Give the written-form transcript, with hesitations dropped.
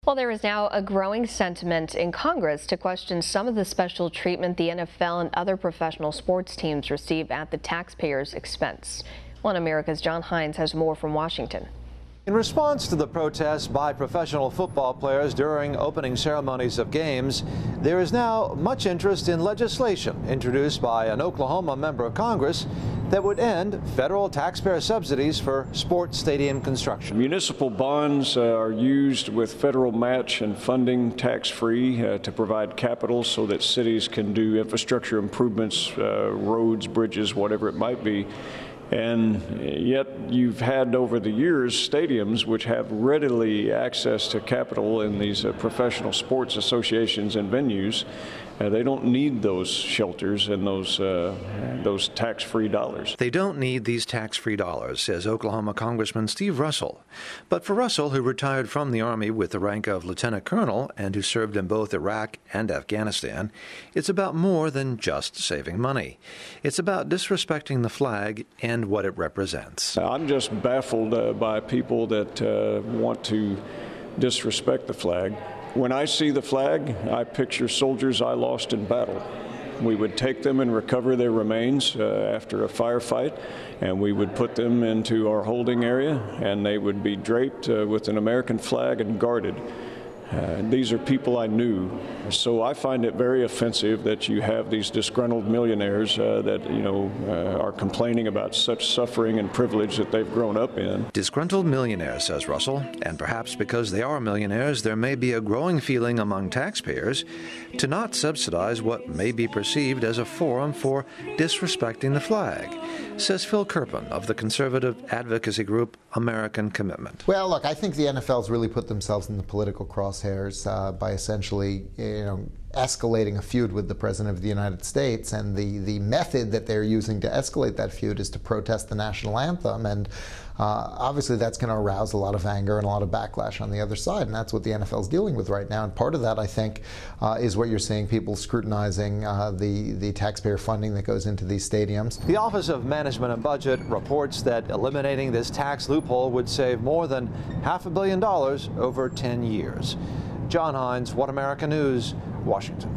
Well, there is now a growing sentiment in Congress to question some of the special treatment the NFL and other professional sports teams receive at the taxpayers' expense. One America's John Hines has more from Washington. In response to the protests by professional football players during opening ceremonies of games, there is now much interest in legislation introduced by an Oklahoma member of Congress that would end federal taxpayer subsidies for sports stadium construction. Municipal bonds are used with federal match and funding tax-free to provide capital so that cities can do infrastructure improvements, roads, bridges, whatever it might be. And yet you've had over the years stadiums which have readily access to capital in these professional sports associations and venues. They don't need those shelters and those tax-free dollars. They don't need these tax-free dollars, says Oklahoma Congressman Steve Russell. But for Russell, who retired from the Army with the rank of lieutenant colonel and who served in both Iraq and Afghanistan, it's about more than just saving money. It's about disrespecting the flag and what it represents. I'm just baffled by people that want to disrespect the flag. When I see the flag, I picture soldiers I lost in battle. We would take them and recover their remains after a firefight, and we would put them into our holding area, and they would be draped with an American flag and guarded. These are people I knew, so I find it very offensive that you have these disgruntled millionaires that, are complaining about such suffering and privilege that they've grown up in. Disgruntled millionaires, says Russell, and perhaps because they are millionaires, there may be a growing feeling among taxpayers to not subsidize what may be perceived as a forum for disrespecting the flag, says Phil Kirpin of the conservative advocacy group American Commitment. Well, look, I think the NFL's really put themselves in the political crosshairs by essentially, escalating a feud with the President of the United States, and the method that they're using to escalate that feud is to protest the national anthem, and obviously that's going to arouse a lot of anger and a lot of backlash on the other side, and that's what the NFL is dealing with right now. And part of that, I think, is what you're seeing, people scrutinizing the taxpayer funding that goes into these stadiums. The Office of Management and Budget reports that eliminating this tax loophole would save more than $500 million over 10 years. John Hines, One America News, Washington.